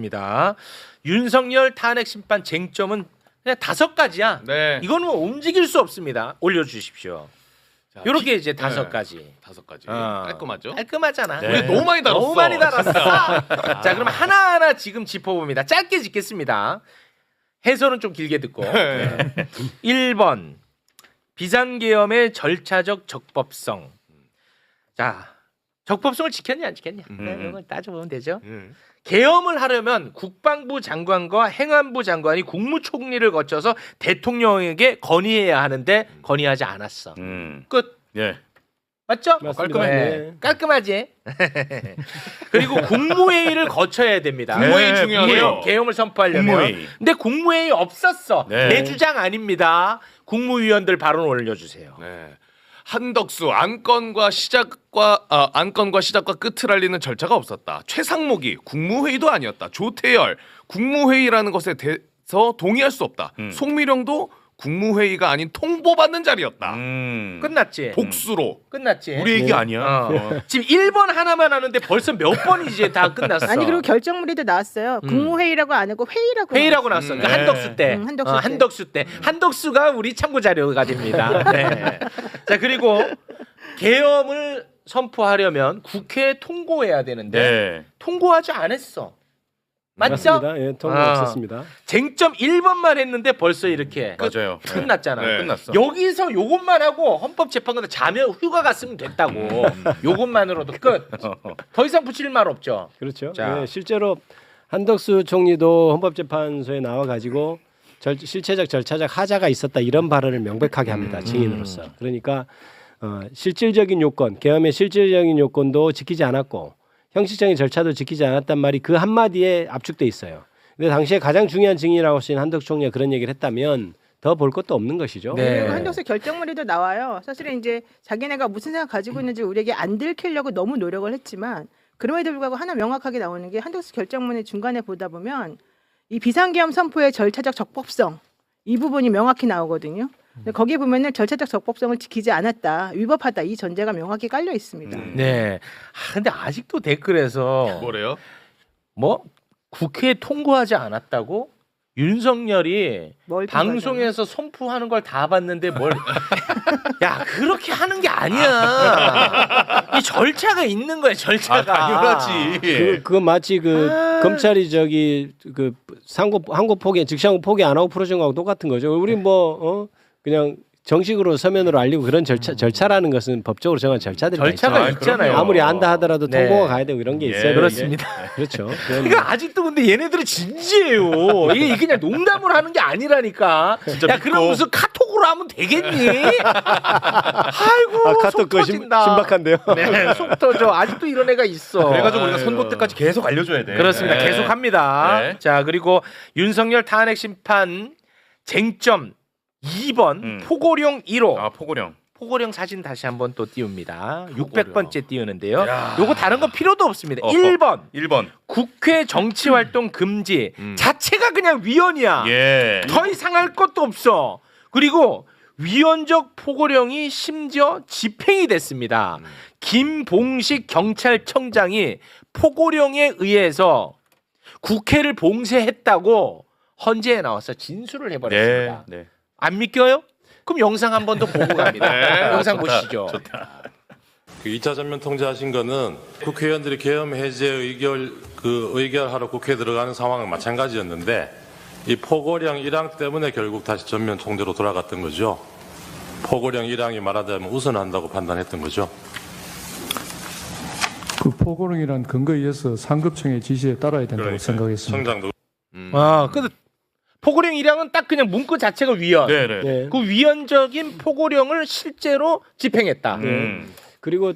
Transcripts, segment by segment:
입니다. 윤석열 탄핵 심판 쟁점은 그냥 5가지야. 네. 이거는 뭐 움직일 수 없습니다. 올려주십시오. 자, 요렇게 이제 5가지. 5가지. 어. 깔끔하죠? 깔끔하잖아. 우리 너무 많이 다뤘어. 너무 많이 달았어. 자, 그럼 하나하나 지금 짚어봅니다. 짧게 짚겠습니다. 해설은 좀 길게 듣고. 네. 1번 비상계엄의 절차적 적법성. 자, 적법성을 지켰냐 안 지켰냐? 이걸 따져보면 되죠. 계엄을 하려면 국방부 장관과 행안부 장관이 국무총리를 거쳐서 대통령에게 건의해야 하는데 건의하지 않았어. 끝. 예. 맞죠? 맞습니다. 네. 깔끔하지? 그리고 국무회의를 거쳐야 됩니다. 국무회의 중요해요. 계엄을 선포하려면. 국무회의. 근데 국무회의 없었어. 네. 내 주장 아닙니다. 국무위원들 발언 올려주세요. 네. 한덕수 안건과 시작과 끝을 알리는 절차가 없었다. 최상목이 국무회의도 아니었다. 조태열 국무회의라는 것에 대해서 동의할 수 없다. 송미령도 국무회의가 아닌 통보받는 자리였다. 끝났지? 복수로. 끝났지? 우리 얘기 아니야. 지금 1번 하나만 하는데 벌써 몇 번이지 다 끝났어. 아니 그리고 결정문에도 나왔어요. 국무회의라고 안 하고 회의라고. 회의라고 나왔어. 그러니까 네. 한덕수 때. 한덕수 때. 한덕수 때. 한덕수가 우리 참고 자료가 됩니다. 네. 자, 그리고 계엄을 선포하려면 국회에 통고해야 되는데 네. 통고하지 않았어. 맞죠? 맞습니다. 예, 통보 없었습니다. 쟁점 1번만 했는데 벌써 이렇게 맞아요. 끝났잖아. 네. 끝났어. 여기서 요것만 하고 헌법재판관에 자면 휴가 갔으면 됐다고. 요것만으로도 끝. 더 이상 붙일 말 없죠. 그렇죠. 자. 예, 실제로 한덕수 총리도 헌법재판소에 나와 가지고 실체적 절차적 하자가 있었다 이런 발언을 명백하게 합니다. 증인으로서. 그러니까 실질적인 요건, 계엄의 실질적인 요건도 지키지 않았고 형식적인 절차도 지키지 않았단 말이 그 한마디에 압축돼 있어요. 근데 당시에 가장 중요한 증인이라고 하신 한덕수 총리가 그런 얘기를 했다면 더 볼 것도 없는 것이죠. 네. 그리고 한덕수 결정문에도 나와요. 사실은 이제 자기네가 무슨 생각 가지고 있는지 우리에게 안 들키려고 너무 노력을 했지만 그럼에도 불구하고 하나 명확하게 나오는 게 한덕수 결정문의 중간에 보다 보면 이 비상계엄 선포의 절차적 적법성 이 부분이 명확히 나오거든요. 근데 거기에 보면은 절차적 적법성을 지키지 않았다, 위법하다 이 전제가 명확히 깔려 있습니다. 네. 근데 아직도 댓글에서 뭐래요? 뭐 국회에 통과하지 않았다고? 윤석열이 뭘 방송에서 선포하는 걸 다 봤는데 뭘? 야, 그렇게 하는 게 아니야. 이 절차가 있는 거야, 절차가. 당연하지. 그거 마치 검찰이 저기 그 항고 포기 즉시항고 포기 안 하고 풀어준 거하고 똑같은 거죠. 우리 그냥 정식으로 서면으로 알리고 그런 절차라는 것은 법적으로 정한 절차들이 절차가 있잖아요. 있잖아요. 아무리 안다 하더라도 네. 통보가 가야 되고 이런 게 예, 있어요. 그렇습니다. 그렇죠. 그러니까 아직도 근데 얘네들은 진지해요. 이게 그냥 농담을 하는 게 아니라니까. 야, 그럼 무슨 카톡으로 하면 되겠니? 아이고, 카톡 속 그 터진다. 신박한데요. 네, 속 터져. 아직도 이런 애가 있어. 그래가지고 우리가 선고 때까지 계속 알려줘야 돼. 그렇습니다. 네. 계속합니다. 네. 자, 그리고 윤석열 탄핵 심판 쟁점 2번 포고령 1호. 아 포고령. 포고령 사진 다시 한번 또 띄웁니다. 포고령. 600번째 띄우는데요. 야. 요거 다른 거 필요도 없습니다. 어허. 1번 1번. 국회 정치 활동 금지 자체가 그냥 위헌이야. 예. 더 이상 할 것도 없어. 그리고 위헌적 포고령이 심지어 집행이 됐습니다. 김봉식 경찰청장이 포고령에 의해서 국회를 봉쇄했다고 헌재에 나와서 진술을 해버렸습니다. 네. 안 믿겨요? 그럼 영상 한 번 더 보고 갑니다. 네, 영상 좋다, 보시죠. 그 2차 전면 통제하신 거는 국회의원들이 계엄 해제 의결하러 국회에 들어가는 상황은 마찬가지였는데 이 포고령 1항 때문에 결국 다시 전면 통제로 돌아갔던 거죠. 포고령 1항이 말하자면 우선한다고 판단했던 거죠. 그 포고령이란 근거에 의해서 상급청의 지시에 따라야 된다고 생각했습니다. 청장도 근데 포고령 1항은 딱 그냥 문구 자체가 위헌. 네네. 네. 그 위헌적인 포고령을 실제로 집행했다. 그리고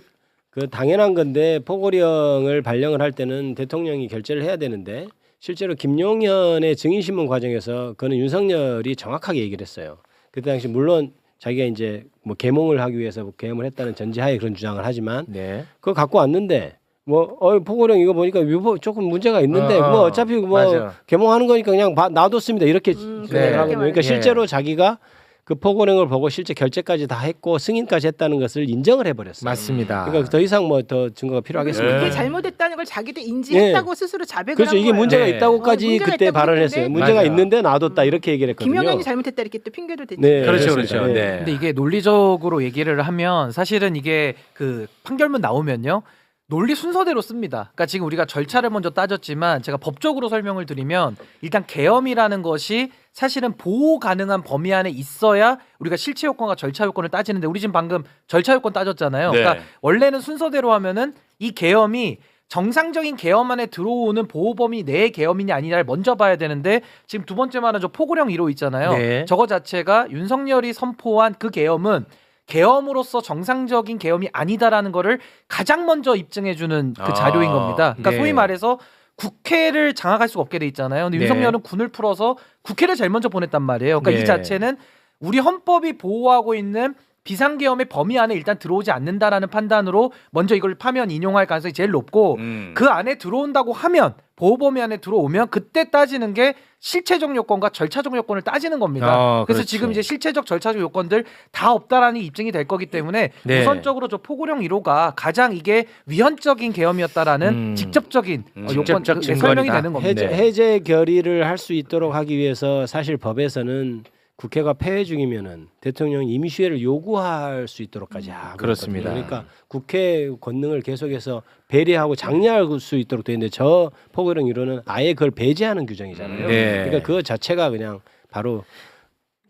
그 당연한 건데 포고령을 발령을 할 때는 대통령이 결재를 해야 되는데 실제로 김용현의 증인신문 과정에서 그는 윤석열이 정확하게 얘기를 했어요. 그때 당시 물론 자기가 이제 뭐 계몽을 하기 위해서 계엄을 했다는 전제하에 그런 주장을 하지만 네. 그거 갖고 왔는데 포고령 이거 보니까 조금 문제가 있는데 어차피 맞아. 계몽하는 거니까 그냥 놔뒀습니다 이렇게 생각을 네. 하거든요. 그러니까 예. 실제로 자기가 그 포고령을 보고 실제 결재까지 다 했고 승인까지 했다는 것을 인정을 해버렸어요. 맞습니다. 그러니까 더 이상 뭐 더 증거가 필요하겠습니까? 이게 잘못했다는 걸 자기도 인지했다고 스스로 자백을 그렇죠. 한 이게 거예요. 문제가 네. 있다고까지 문제가 그때 있다고 발언을 했는데 했어요. 문제가 맞아요. 있는데 놔뒀다 이렇게 얘기를 했거든요. 김영현이 잘못했다 이렇게 또 핑계도 대죠. 네, 그렇죠, 그렇습니다. 그렇죠. 네. 네. 근데 이게 논리적으로 얘기를 하면 사실은 이게 그 판결문 나오면요. 논리 순서대로 씁니다. 그러니까 지금 우리가 절차를 먼저 따졌지만 제가 법적으로 설명을 드리면 일단 계엄이라는 것이 사실은 보호 가능한 범위 안에 있어야 우리가 실체 요건과 절차 요건을 따지는데 우리 지금 방금 절차 요건 따졌잖아요. 네. 그러니까 원래는 순서대로 하면은 이 계엄이 정상적인 계엄 안에 들어오는 보호 범위 내의 계엄이냐 아니냐를 먼저 봐야 되는데 지금 두 번째 말은 저 포고령 1호 있잖아요. 네. 저거 자체가 윤석열이 선포한 그 계엄은 계엄으로서 정상적인 계엄이 아니다라는 거를 가장 먼저 입증해주는 그 자료인 겁니다. 그러니까 네. 소위 말해서 국회를 장악할 수가 없게 돼 있잖아요. 근데 네. 윤석열은 군을 풀어서 국회를 제일 먼저 보냈단 말이에요. 그러니까 네. 이 자체는 우리 헌법이 보호하고 있는 비상계엄의 범위 안에 일단 들어오지 않는다라는 판단으로 먼저 이걸 파면 인용할 가능성이 제일 높고 그 안에 들어온다고 하면 보호 범위 안에 들어오면 그때 따지는 게 실체적 요건과 절차적 요건을 따지는 겁니다. 그래서 그렇지. 지금 이제 실체적 절차적 요건들 다 없다라는 게 입증이 될 거기 때문에 네. 우선적으로 저 포고령 1호가 가장 이게 위헌적인 계엄이었다라는 직접적인 직접적 요건 증거이다. 설명이 되는 겁니다. 해제 결의를 할 수 있도록 하기 위해서 사실 법에서는 국회가 폐회 중이면은 대통령이 임시회를 요구할 수 있도록까지 하고 그렇습니다. 있거든요. 그러니까 국회 권능을 계속해서 배려하고 장려할 수 있도록 되어 있는데 저 포고령 1호는 아예 그걸 배제하는 규정이잖아요. 네. 그러니까 그 자체가 그냥 바로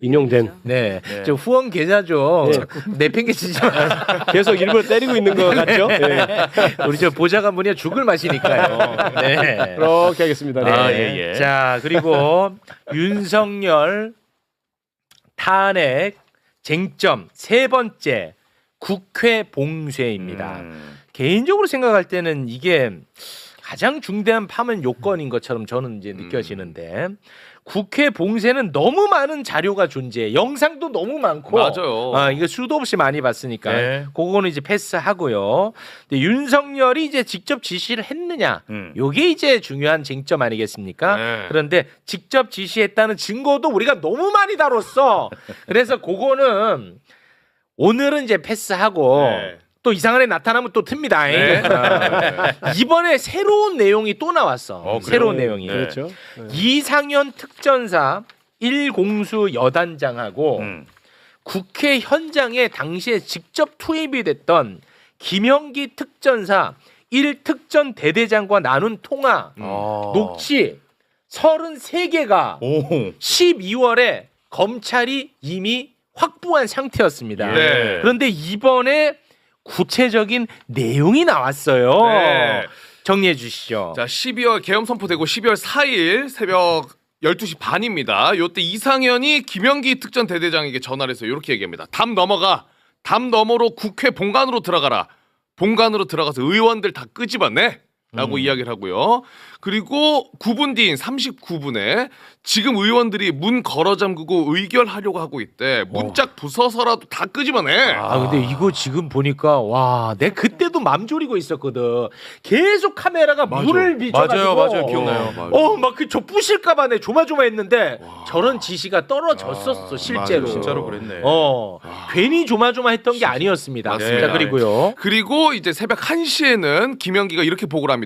인용된 네. 저 후원 계좌죠. 내팽개 치지 마. 계속 일부러 때리고 있는 것 같죠? 네. 우리 저 보좌관분이 죽을 맛이니까요. 네. 그렇게 하겠습니다. 네. 네. 예, 예. 자, 그리고 윤석열 탄핵 쟁점 세 번째 국회 봉쇄입니다. 개인적으로 생각할 때는 이게 가장 중대한 파면 요건인 것처럼 저는 이제 느껴지는데 국회 봉쇄는 너무 많은 자료가 존재해. 영상도 너무 많고. 맞아요. 이거 수도 없이 많이 봤으니까. 네. 그거는 이제 패스하고요. 근데 윤석열이 이제 직접 지시를 했느냐. 요게 이제 중요한 쟁점 아니겠습니까? 네. 그런데 직접 지시했다는 증거도 우리가 너무 많이 다뤘어. 그래서 그거는 오늘은 이제 패스하고 네. 또 이상한 애 나타나면 또 틉니다. 이번에 새로운 내용이 또 나왔어. 그래요? 새로운 내용이. 네. 그렇죠. 이상현 특전사 1공수 여단장하고 국회 현장에 당시에 직접 투입이 됐던 김영기 특전사 1특전 대대장과 나눈 통화 녹취 33개가 오. 12월에 검찰이 이미 확보한 상태였습니다. 네. 그런데 이번에 구체적인 내용이 나왔어요. 네. 정리해 주시죠. 자, 12월 계엄 선포되고 12월 4일 새벽 12시 반입니다. 요때 이상현이 김영기 특전 대대장에게 전화를 해서 이렇게 얘기합니다. 담 넘어가. 담 너머로 국회 본관으로 들어가라. 본관으로 들어가서 의원들 다 끄집어내. 라고 이야기를 하고요. 그리고 9분 뒤인 39분에 지금 의원들이 문 걸어 잠그고 의결하려고 하고 있대. 문짝 부숴서라도 다 끄집어내. 근데 이거 지금 보니까 와, 내 그때도 맘 졸이고 있었거든. 계속 카메라가 문을 비춰가지고 맞아요. 기억나요. 막 그 저 부실까봐 내 조마조마했는데 저런 지시가 떨어졌었어 실제로. 맞아요. 진짜로 그랬네. 괜히 조마조마했던 게 아니었습니다. 맞습니다. 자, 그리고요. 그리고 이제 새벽 1시에는 김영기가 이렇게 보고를 합니다.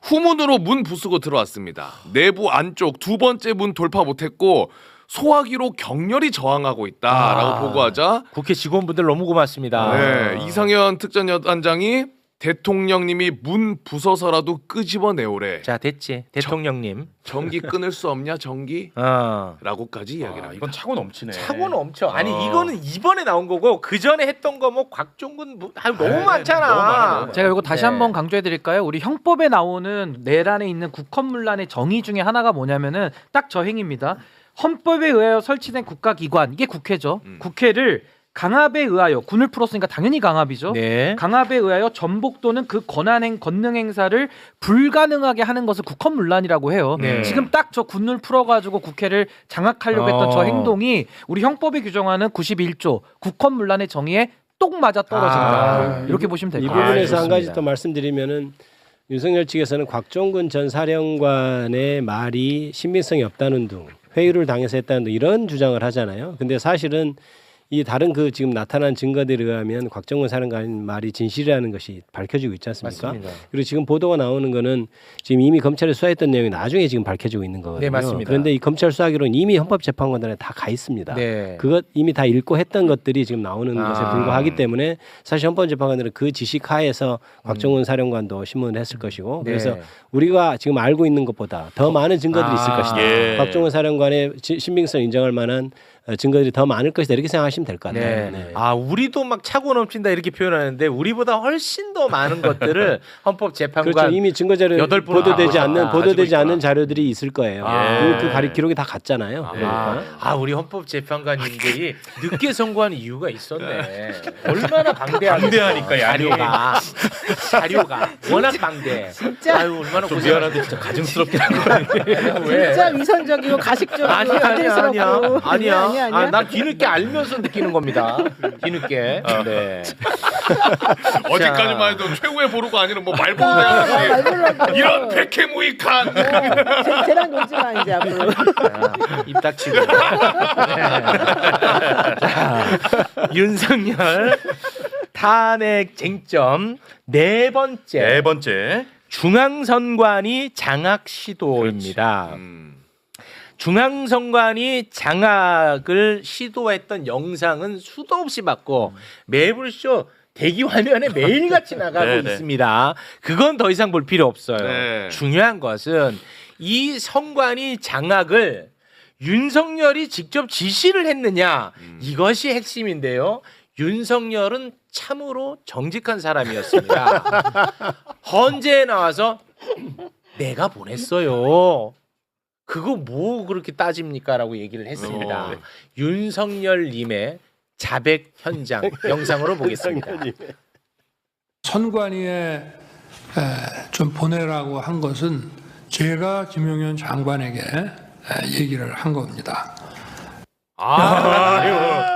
후문으로 문 부수고 들어왔습니다. 내부 안쪽 두 번째 문 돌파 못했고 소화기로 격렬히 저항하고 있다라고 보고하자 국회 직원분들 너무 고맙습니다. 네, 이상현 특전여단장이 대통령님이 문 부숴서라도 끄집어내오래. 자, 됐지. 대통령님. 전기 끊을 수 없냐 전기? 라고까지 이야기를 합니다. 이건 차고 넘치네. 차고 넘쳐. 아니 이거는 이번에 나온 거고 그 전에 했던 거 뭐 곽종근 너무 많잖아. 너무 많아요. 제가 이거 다시 네. 한번 강조해 드릴까요? 우리 형법에 나오는 내란에 있는 국헌문란의 정의 중에 하나가 뭐냐면은 딱 저 행위입니다. 헌법에 의하여 설치된 국가기관, 이게 국회죠. 국회를 강압에 의하여, 군을 풀었으니까 당연히 강압이죠. 네. 강압에 의하여 전복 또는 그 권능 행사를 불가능하게 하는 것을 국헌문란이라고 해요. 네. 지금 딱 저 군을 풀어가지고 국회를 장악하려고 했던 저 행동이 우리 형법이 규정하는 91조 국헌문란의 정의에 똑 맞아 떨어진다. 이렇게 보시면 될 이 것 같아요. 부분에서 한 가지 좋습니다. 또 말씀드리면은 윤석열 측에서는 곽종근 전 사령관의 말이 신빙성이 없다는 등 회유를 당해서 했다는 이런 주장을 하잖아요. 근데 사실은 이 다른 그 지금 나타난 증거들에 의하면 곽정근 사령관 말이 진실이라는 것이 밝혀지고 있지 않습니까? 맞습니다. 그리고 지금 보도가 나오는 거는 지금 이미 검찰이 수사했던 내용이 나중에 지금 밝혀지고 있는 거거든요. 네, 맞습니다. 그런데 이 검찰 수사기록은 이미 헌법재판관단에 다 가 있습니다. 네. 그것 이미 다 읽고 했던 것들이 지금 나오는 것에 아. 불과하기 때문에 사실 헌법재판관들은 그 지식하에서 곽정근 사령관도 신문을 했을 것이고 네. 그래서 우리가 지금 알고 있는 것보다 더 많은 증거들이 있을 아. 것이다. 예. 곽정근 사령관의 신빙성 인정할 만한 증거들이 더 많을 것이다 이렇게 생각하시면 될 것 네. 같아요. 네. 아, 우리도 막 차고 넘친다 이렇게 표현하는데 우리보다 훨씬 더 많은 것들을 헌법재판관 그렇죠. 이미 증거자료 여덟 분은 보도되지 아, 않는 가지고 보도되지 있구나. 않는 자료들이 있을 거예요. 아. 그 기록이 다 같잖아요. 그러니까. 우리 헌법재판관님들이 늦게 선고한 이유가 있었네. 얼마나 방대하니까 자료가 워낙 방대. 진짜 아유 얼마나 좀 고생. 미안한데 진짜 가증스럽게 하고 진짜 위선적이고 가식적이고 아니야. 가증스럽고. 아, 난 뒤늦게 알면서 느끼는 겁니다. 뒤늦게. 네. 어제까지만 해도 최후의 보루가 아니라 뭐 말보루 이런 백해무익한 쟤랑 놀지 마 이제 앞으로. 입 닥치고. 네. 자, 윤석열 탄핵 쟁점 네 번째. 네 번째. 중앙선관위 장악 시도입니다. 중앙선관위 장악을 시도했던 영상은 수도 없이 봤고 매불쇼 대기 화면에 매일같이 나가고 네, 있습니다. 그건 더 이상 볼 필요 없어요. 네. 중요한 것은 이 선관위 장악을 윤석열이 직접 지시를 했느냐 이것이 핵심인데요. 윤석열은 참으로 정직한 사람이었습니다. 헌재에 나와서 내가 보냈어요. 그거 뭐 그렇게 따집니까라고 얘기를 했습니다. 윤석열님의 자백 현장 영상으로 보겠습니다. 선관위에 좀 보내라고 한 것은 제가 김용현 장관에게 얘기를 한 겁니다.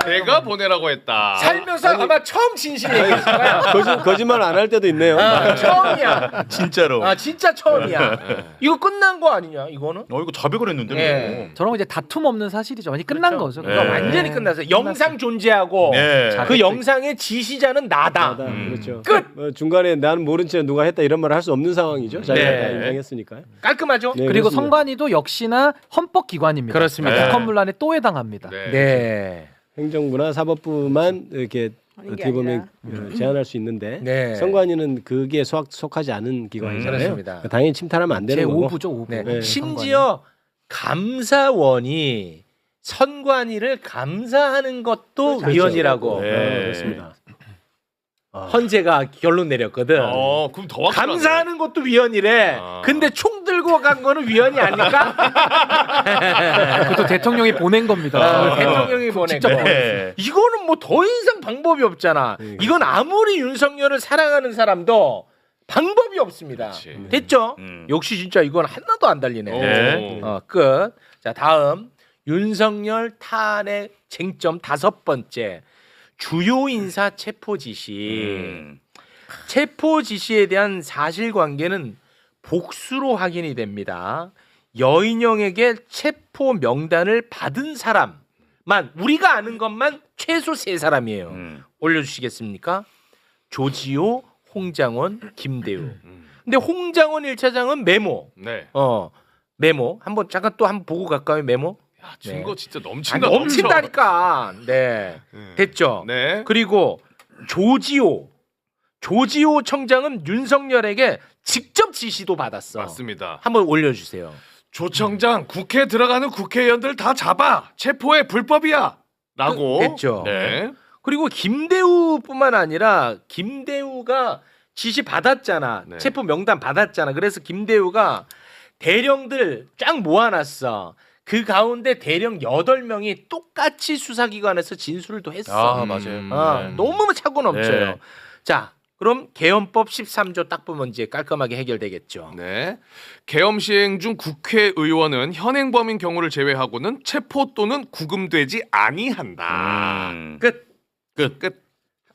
내가 보내라고 했다. 살면서 아마 처음 진실 얘기했잖아요. 거짓말 안 할 때도 있네요. 처음이야. 진짜로. 아 진짜 처음이야. 이거 끝난 거 아니냐 이거는? 이거 자백을 했는데. 네. 뭐. 저런 거 이제 다툼 없는 사실이죠. 완전 끝난 거죠. 네. 그러니까 완전히 끝났어요. 영상 존재하고 네. 그 영상의 지시자는 나다. 그렇죠. 끝! 중간에 나는 모른 채 누가 했다 이런 말을 할 수 없는 상황이죠. 자기가 네. 다 인정했으니까요. 깔끔하죠? 네, 그리고 그렇습니다. 선관위도 역시나 헌법기관입니다. 그렇습니다. 북한문란에 또 해당합니다. 네. 행정부나 사법부만 이렇게 하는 게 어떻게 보면 제한할 수 있는데 네. 선관위는 그게 속하지 않은 기관이잖아요. 그렇습니다. 당연히 침탈하면 안 되는 거고. 제5부죠. 5부. 네. 네. 심지어 감사원이 선관위를 감사하는 것도 그렇죠. 위헌이라고 네. 그렇습니다. 헌재가 결론 내렸거든. 그럼 더 확실하네. 감사하는 것도 위헌이래. 근데 총 들고 간 거는 위헌이 아닐까? 그것도 대통령이 보낸 겁니다. 대통령이 보낸 거. 네. 이거는 뭐 더 이상 방법이 없잖아. 이건 아무리 윤석열을 사랑하는 사람도 방법이 없습니다. 그렇지. 됐죠? 역시 진짜 이건 하나도 안 달리네. 네. 끝. 자, 다음 윤석열 탄핵 쟁점 다섯 번째. 주요 인사 체포 지시. 체포 지시에 대한 사실관계는 복수로 확인이 됩니다. 여인영에게 체포 명단을 받은 사람만 우리가 아는 것만 최소 3사람이에요. 올려주시겠습니까? 조지호, 홍장원, 김대우. 근데 홍장원 1차장은 메모. 네. 메모. 한번 잠깐 또 한번 보고 갈까요? 메모. 야, 증거 네. 진짜 아, 넘친다. 넘친다니까. 네. 됐죠. 네. 그리고 조지호 청장은 윤석열에게 직접 지시도 받았어. 맞습니다. 한번 올려주세요. 조 청장 국회 들어가는 국회의원들 다 잡아. 체포해 불법이야. 라고. 됐죠. 네. 그리고 김대우뿐만 아니라 김대우가 지시 받았잖아. 네. 체포 명단 받았잖아. 그래서 김대우가 대령들 쫙 모아놨어. 그 가운데 대령 8명이 똑같이 수사기관에서 진술을 또 했어. 아, 맞아요. 네. 너무 차고 넘쳐요. 네. 자, 그럼 개헌법 13조 딱 보면 이제 깔끔하게 해결되겠죠. 네. 계엄 시행 중 국회의원은 현행 범인 경우를 제외하고는 체포 또는 구금되지 아니한다. 끝. 끝.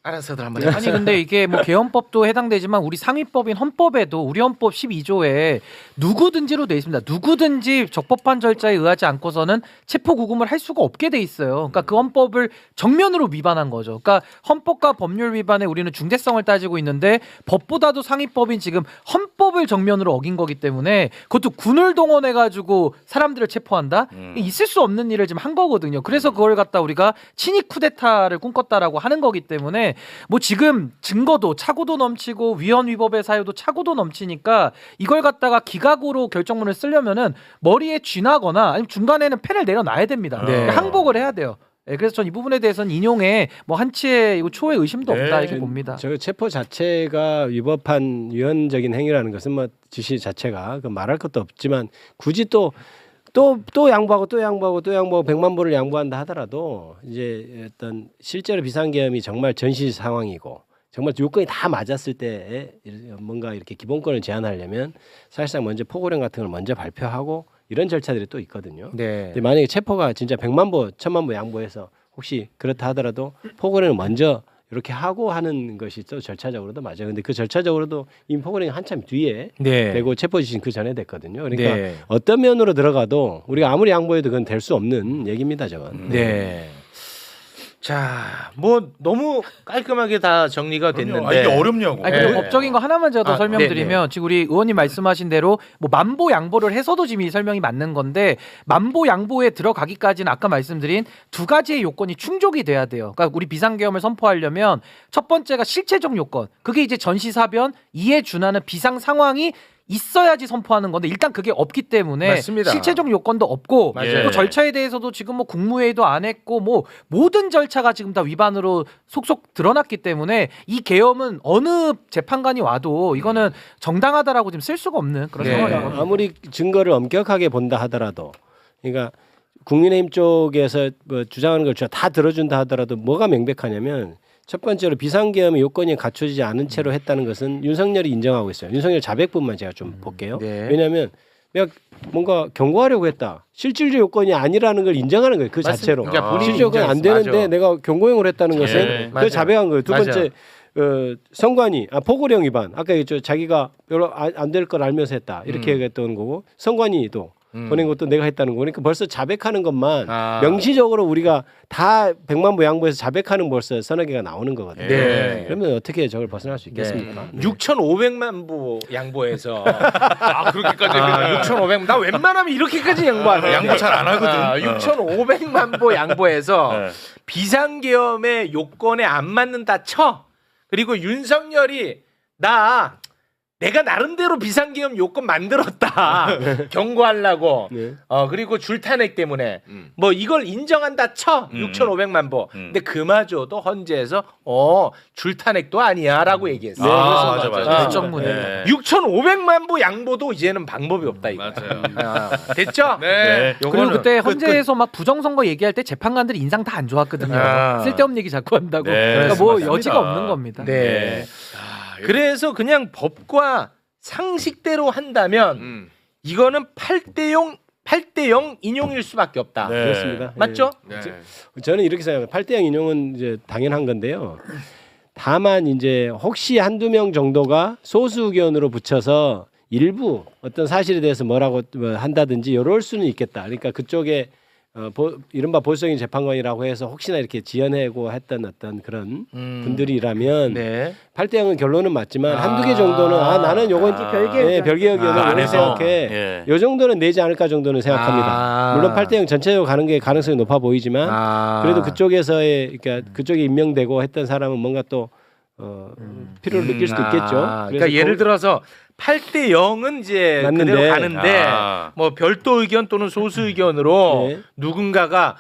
알아서들 한번 아니 근데 이게 뭐 개헌법도 해당되지만 우리 상위법인 헌법에도 우리 헌법 12조에 누구든지로 돼 있습니다. 누구든지 적법한 절차에 의하지 않고서는 체포 구금을 할 수가 없게 돼 있어요. 그러니까 그 헌법을 정면으로 위반한 거죠. 그러니까 헌법과 법률 위반에 우리는 중대성을 따지고 있는데 법보다도 상위법인 지금 헌법을 정면으로 어긴 거기 때문에 그것도 군을 동원해 가지고 사람들을 체포한다? 있을 수 없는 일을 지금 한 거거든요. 그래서 그걸 갖다 우리가 친위 쿠데타를 꿈꿨다라고 하는 거기 때문에 뭐 지금 증거도 차고도 넘치고 위헌 위법의 사유도 차고도 넘치니까 이걸 갖다가 기각으로 결정문을 쓰려면은 머리에 쥐나거나 아니면 중간에는 펜을 내려놔야 됩니다. 네. 항복을 해야 돼요. 네, 그래서 전 이 부분에 대해서는 인용에 뭐 한치의 초의 의심도 없다 네. 이렇게 봅니다. 저 체포 자체가 위법한 위헌적인 행위라는 것은 뭐 지시 자체가 그 말할 것도 없지만 굳이 또 양보하고 또 양보하고 100만 불을 양보한다 하더라도 이제 어떤 실제로 비상계엄이 정말 전시 상황이고 정말 요건이 다 맞았을 때 뭔가 이렇게 기본권을 제한하려면 사실상 먼저 포고령 같은 걸 먼저 발표하고 이런 절차들이 또 있거든요. 네. 근데 만약에 체포가 진짜 100만 부, 1000만 부 양보해서 혹시 그렇다 하더라도 포고령을 먼저 이렇게 하고 하는 것이 또 절차적으로도 맞아요. 근데 그 절차적으로도 이미 포고령이 한참 뒤에 네. 되고 체포 지신 그 전에 됐거든요. 그러니까 네. 어떤 면으로 들어가도 우리가 아무리 양보해도 그건 될 수 없는 얘기입니다, 저건. 네. 자, 뭐 너무 깔끔하게 다 정리가 됐는데 아, 이게 어렵냐고. 아니, 그리고 네. 법적인 거 하나만 제가 더 아, 설명드리면 지금 우리 의원님 말씀하신 대로 뭐 만보 양보를 해서도 지금 이 설명이 맞는 건데 만보 양보에 들어가기까지는 아까 말씀드린 두 가지의 요건이 충족이 돼야 돼요. 그러니까 우리 비상계엄을 선포하려면 첫 번째가 실체적 요건. 그게 이제 전시사변 이에 준하는 비상 상황이 있어야지 선포하는 건데 일단 그게 없기 때문에 맞습니다. 실체적 요건도 없고 맞아요. 또 절차에 대해서도 지금 뭐 국무회의도 안 했고 뭐 모든 절차가 지금 다 위반으로 속속 드러났기 때문에 이 계엄은 어느 재판관이 와도 이거는 정당하다라고 지금 쓸 수가 없는 그런 네. 상황이에요. 아무리 증거를 엄격하게 본다 하더라도, 그러니까 국민의힘 쪽에서 뭐 주장하는 걸 다 들어준다 하더라도 뭐가 명백하냐면 첫 번째로 비상계엄의 요건이 갖춰지지 않은 채로 했다는 것은 윤석열이 인정하고 있어요. 윤석열 자백부만 제가 좀 볼게요. 네. 왜냐하면 내가 뭔가 경고하려고 했다. 실질적 요건이 아니라는 걸 인정하는 거예요. 그 맞습니다. 자체로. 그러니까 본인이 실질적 요건이 안 인정했어. 되는데 맞아. 내가 경고형을 했다는 것은 네. 맞아요. 그걸 자백한 거예요. 두 맞아요. 번째 선관위 포고령 위반. 아까 자기가 별로 안 될 걸 알면서 했다. 이렇게 얘기했던 거고 선관위도 보낸 것도 내가 했다는 거. 그러니까 벌써 자백하는 것만 명시적으로 우리가 다 100만 부 양보해서 자백하는 벌써 서너 개가 나오는 거거든요. 네. 그러면 어떻게 저걸 벗어날 수 있겠습니까? 네. 6,500만 부 양보해서 아 그렇게까지 6,500만 나 웬만하면 이렇게까지 양보 안 해. 양보 잘 안 하거든. 6,500만 부 양보해서 네. 비상계엄의 요건에 안 맞는다 쳐. 그리고 윤석열이 내가 나름대로 비상계엄 요건 만들었다. 경고하려고. 네. 그리고 줄탄핵 때문에 뭐 이걸 인정한다 쳐. 6,500만 부. 근데 그마저도 헌재에서 줄탄핵도 아니야라고 얘기했어요. 아, 그래서 맞아. 결정문에. 네. 6,500만 부 양보도 이제는 방법이 없다 이거. 맞아요. 됐죠? 네. 그리고 그때 헌재에서 막 부정선거 얘기할 때 재판관들이 인상 다 안 좋았거든요. 아. 쓸데없는 얘기 자꾸 한다고. 네, 그러니까 뭐 맞습니다. 여지가 없는 겁니다. 네. 그래서 그냥 법과 상식대로 한다면 이거는 8대 0 인용일 수밖에 없다. 네. 그렇습니다. 맞죠? 네. 저는 이렇게 생각해요. 8대0 인용은 이제 당연한 건데요. 다만 이제 혹시 한두 명 정도가 소수 의견으로 붙여서 일부 어떤 사실에 대해서 뭐라고 한다든지 이럴 수는 있겠다. 그러니까 그쪽에 이른바 보수적인 재판관이라고 해서 혹시나 이렇게 지연하고 했던 어떤 그런 분들이라면 네. 8대0은 결론은 맞지만 한두 개 정도는 나는 요건 별개의 의견. 별개의 의견을 안 이렇게 해서. 생각해. 예. 요 정도는 내지 않을까 정도는 생각합니다. 물론 8대0 전체적으로 가는 게 가능성이 높아 보이지만 그래도 그쪽에서의 그러니까 그쪽에 임명되고 했던 사람은 뭔가 또 필요를 느낄 수도 있겠죠. 그러니까 예를 들어서 8대 0은 이제 맞는데. 그대로 가는데 아. 뭐 별도 의견 또는 소수 의견으로 네. 누군가가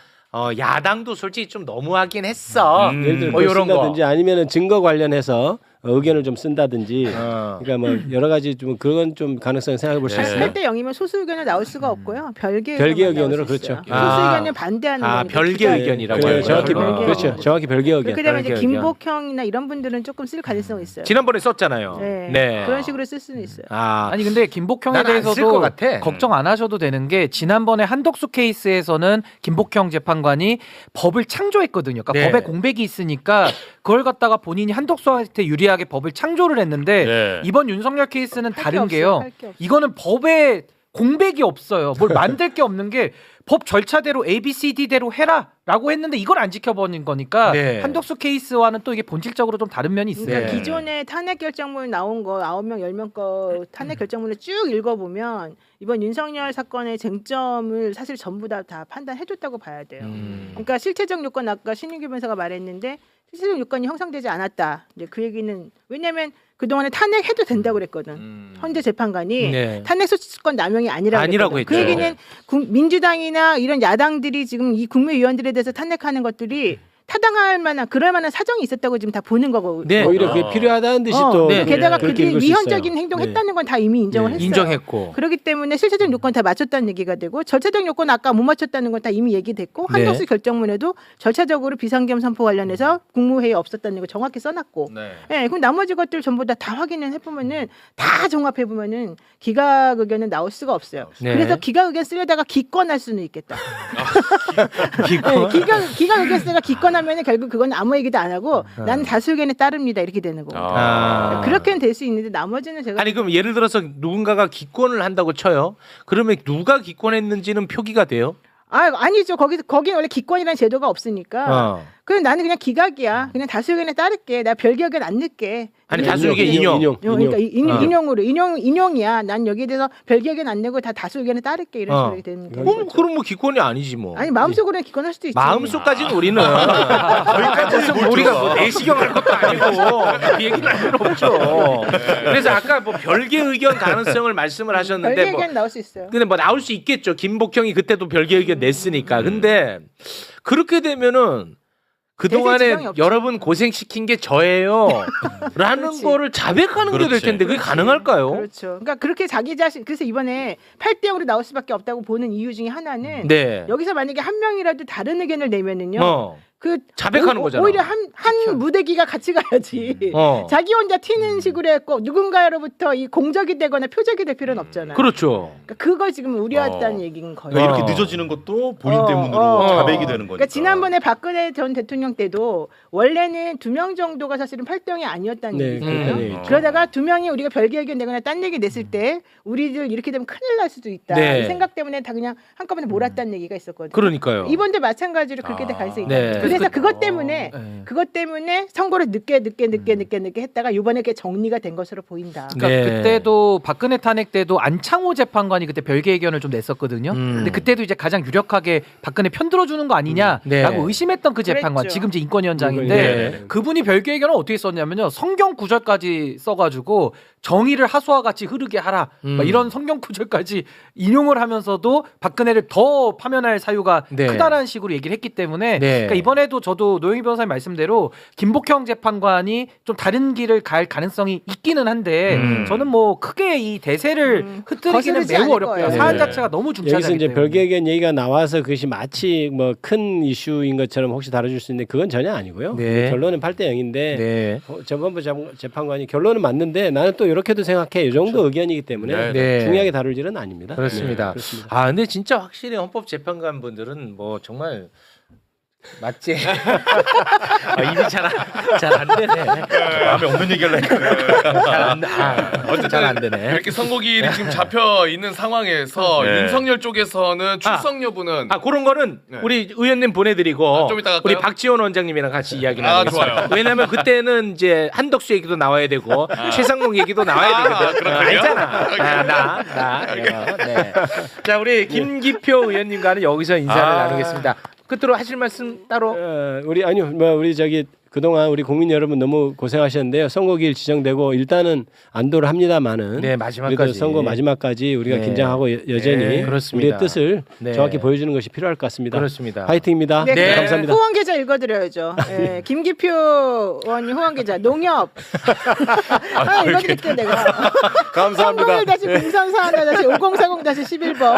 야당도 솔직히 좀 너무하긴 했어. 예를 들어 뭐 이런 거. 쓴다든지 아니면은 증거 관련해서 의견을 좀 쓴다든지 그러니까 뭐 여러 가지 좀 그건 좀 가능성 생각해 볼 수 있어요. 8대 0이면 소수 의견은 나올 수가 없고요. 별개 의견으로 나올 수 있어요. 그렇죠. 소수 의견은 반대하는 거니까. 별개 의견이라고 그래요. 해요. 정확히 별개 그렇죠. 의견. 정확히 별개 의견. 그렇게 되면 이제 별개 의견. 김복형이나 이런 분들은 조금 쓸 가능성이 있어요. 지난번에 썼잖아요. 네. 그런 식으로 쓸 수는 있어요. 아니 근데 김복형에 난안쓸것 대해서도 같아. 걱정 안 하셔도 되는 게 지난번에 한덕수 케이스에서는 김복형 재판관이 법을 창조했거든요. 그러니까 네. 법에 공백이 있으니까 그걸 갖다가 본인이 한덕수한테 유리하게 법을 창조를 했는데 네. 이번 윤석열 케이스는 게 다른 없어요. 게요. 할 게 없어요. 이거는 법에 공백이 없어요. 뭘 만들 게 없는 게 법 절차대로 ABCD대로 해라라고 했는데 이걸 안 지켜버린 거니까 네. 한덕수 케이스와는 또 이게 본질적으로 좀 다른 면이 있어요. 그러니까 네. 기존에 탄핵 결정문 나온 거 9명, 10명 거 탄핵 결정문을 쭉 읽어보면 이번 윤석열 사건의 쟁점을 사실 전부 다 판단해줬다고 봐야 돼요. 그러니까 실체적 요건 아까 신윤규 변호사가 말했는데 실체적 요건이 형성되지 않았다. 이제 그 얘기는 왜냐하면 그동안에 탄핵해도 된다고 그랬거든. 헌재 재판관이 네. 탄핵 소추권 남용이 아니라고 했죠. 그 얘기는 민주당이나 이런 야당들이 지금 이 국무위원들에 대해서 탄핵하는 것들이 타당할 만한 그럴 만한 사정이 있었다고 지금 다 보는 거고. 네. 오히려 그게 필요하다는 듯이 또 네. 게다가 그렇게 그들이 읽을 수 위헌적인 있어요. 행동했다는 건 다 이미 인정을 네. 했어요. 인정했고. 그렇기 때문에 실체적 요건 다 맞췄다는 얘기가 되고 절차적 요건 아까 못 맞췄다는 건 다 이미 얘기됐고 네. 한덕수 결정문에도 절차적으로 비상계엄 선포 관련해서 국무회의 없었다는 거 정확히 써놨고. 네. 네, 그럼 나머지 것들 전부 다 확인을 해보면은 다 종합해 보면은 기각 의견은 나올 수가 없어요. 네. 그래서 기각 의견 쓰려다가 기권할 수는 있겠다. 기권? 네, 기각 의견 쓰다가 기권하면은 결국 그건 아무 얘기도 안 하고 나는 다수 의견에 따릅니다 이렇게 되는 거고. 그렇게는 될 수 있는데 나머지는 제가 아니 그럼 예를 들어서 누군가가 기권을 한다고 쳐요. 그러면 누가 기권했는지는 표기가 돼요? 아니죠. 거기 원래 기권이라는 제도가 없으니까. 그럼 나는 그냥 기각이야. 그냥 다수 의견에 따를게. 나 별개 의견 안 넣을게. 아니 다수 의견 인용. 그러니까 인용으로 인용이야. 난 여기에 대해서 별개 의견 안 내고 다 다수 의견에 따를게 이런 식으로 되는 거예요. 그럼 뭐 기권이 아니지 뭐. 아니 마음속으로는 기권할 수도 있지. 마음속까지는 우리는 거기까지 우리가 뭐 내시경 할 것도 아니고 그 얘기는 할 필요 없죠. 그래서 아까 뭐 별개 의견 가능성을 말씀을 하셨는데 별개 뭐 의견 나올 수 있어요. 근데 뭐 나올 수 있겠죠. 김복형이 그때도 별개 의견 냈으니까. 근데 그렇게 되면은 그동안에 지장이 없죠. 여러분 고생시킨 게 저예요. 라는 그렇지. 거를 자백하는 게 될 그렇지. 텐데 그게 가능할까요? 그렇죠. 그러니까 그렇게 자기 자신 그래서 이번에 8대 0으로 나올 수밖에 없다고 보는 이유 중에 하나는 네. 여기서 만약에 한 명이라도 다른 의견을 내면은요. 그 자백하는 거잖아. 오히려 한 무대기가 같이 가야지. 자기 혼자 튀는 식으로 했고 누군가로부터 이 공적이 되거나 표적이 될 필요는 없잖아요. 그렇죠. 그러니까 그걸 지금 우려했다는 얘기는 거예요. 그러니까 이렇게 늦어지는 것도 본인 때문으로 자백이 되는 거니까. 그러니까 지난번에 박근혜 전 대통령 때도 원래는 2명 정도가 사실은 8대 0이 아니었다는 네, 얘기거든요. 그랬다는 얘기죠. 그러다가 2명이 우리가 별개 의견 내거나 딴 얘기 냈을 때 우리들 이렇게 되면 큰일 날 수도 있다. 네. 이 생각 때문에 다 그냥 한꺼번에 몰았다는 얘기가 있었거든요. 그러니까요. 이번도 마찬가지로 그렇게 될 가능성이 있다. 네. 그래서 그것 때문에 네. 그것 때문에 선거를 늦게 했다가 이번에 그게 정리가 된 것으로 보인다. 그러니까 네. 그때도 박근혜 탄핵 때도 안창호 재판관이 그때 별개 의견을 좀 냈었거든요. 근데 그때도 이제 가장 유력하게 박근혜 편 들어주는 거 아니냐라고 네. 의심했던 그 재판관, 그랬죠. 지금 이제 인권위원장인데 네. 그분이 별개 의견을 어떻게 썼냐면요, 성경 구절까지 써가지고 정의를 하수와 같이 흐르게 하라, 막 이런 성경 구절까지 인용을 하면서도 박근혜를 더 파면할 사유가 네. 크다라는 식으로 얘기를 했기 때문에 네. 그러니까 이번에도 저도 노영희 변호사님 말씀대로 김복형 재판관이 좀 다른 길을 갈 가능성이 있기는 한데 저는 뭐 크게 이 대세를 흩뜨리기는 거스르지 매우 않을 어렵고요. 거예요. 사안 네. 자체가 너무 여기서 중차대하기 이제 때문에. 별개 의견 얘기가 나와서 그것이 마치 뭐 큰 이슈인 것처럼 혹시 다뤄줄 수 있는데 그건 전혀 아니고요. 네. 결론은 8대 0인데 네. 재판부 재판관이 결론은 맞는데 나는 또 이렇게도 생각해. 이 정도 의견이기 때문에 네. 중요하게 다룰 일은 아닙니다. 그렇습니다. 네, 그렇습니다. 아 근데 진짜 확실히 헌법재판관 분들은 뭐 정말 맞지? 입이 잘 안 되네. 마음에 없는 얘기를 하니까. 잘 안 되네. 이렇게 선고기일이 지금 잡혀 있는 상황에서 네. 윤석열 쪽에서는 출석 여부는 그런 거는 네. 우리 의원님 보내드리고 좀 이따 우리 갈까요? 박지원 원장님이랑 같이 이야기 아, 나누겠습니다. 좋아요. 왜냐하면 그때는 이제 한덕수 얘기도 나와야 되고 최상목 얘기도 나와야 되거든. 그렇군요. 알잖아. 네. 자 우리 김기표 의원님과는 여기서 인사를 나누겠습니다. 끝으로 하실 말씀 따로? 우리 저기 그동안 우리 국민 여러분 너무 고생하셨는데요. 선거기일 지정되고 일단은 안도를 합니다만은 네, 마지막까지. 선거 마지막까지 우리가 네. 긴장하고 여전히 네, 그렇습니다. 우리의 뜻을 네. 정확히 보여주는 것이 필요할 것 같습니다. 그렇습니다. 파이팅입니다. 네, 네. 감사합니다. 후원 계좌 읽어드려야죠. 네, 김기표 의원님 후원 계좌 농협. 읽어드릴게요 내가. 감사합니다. 301-0341-5040-11번.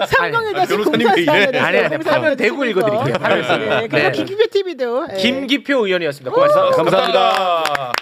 301-0341-5040-11번. 아니, 하면 대구 읽어드릴게요. 네, 그리고 네. 김기표 TV도. 김기표 의원이었습니다. 고맙습니다. 감사합니다.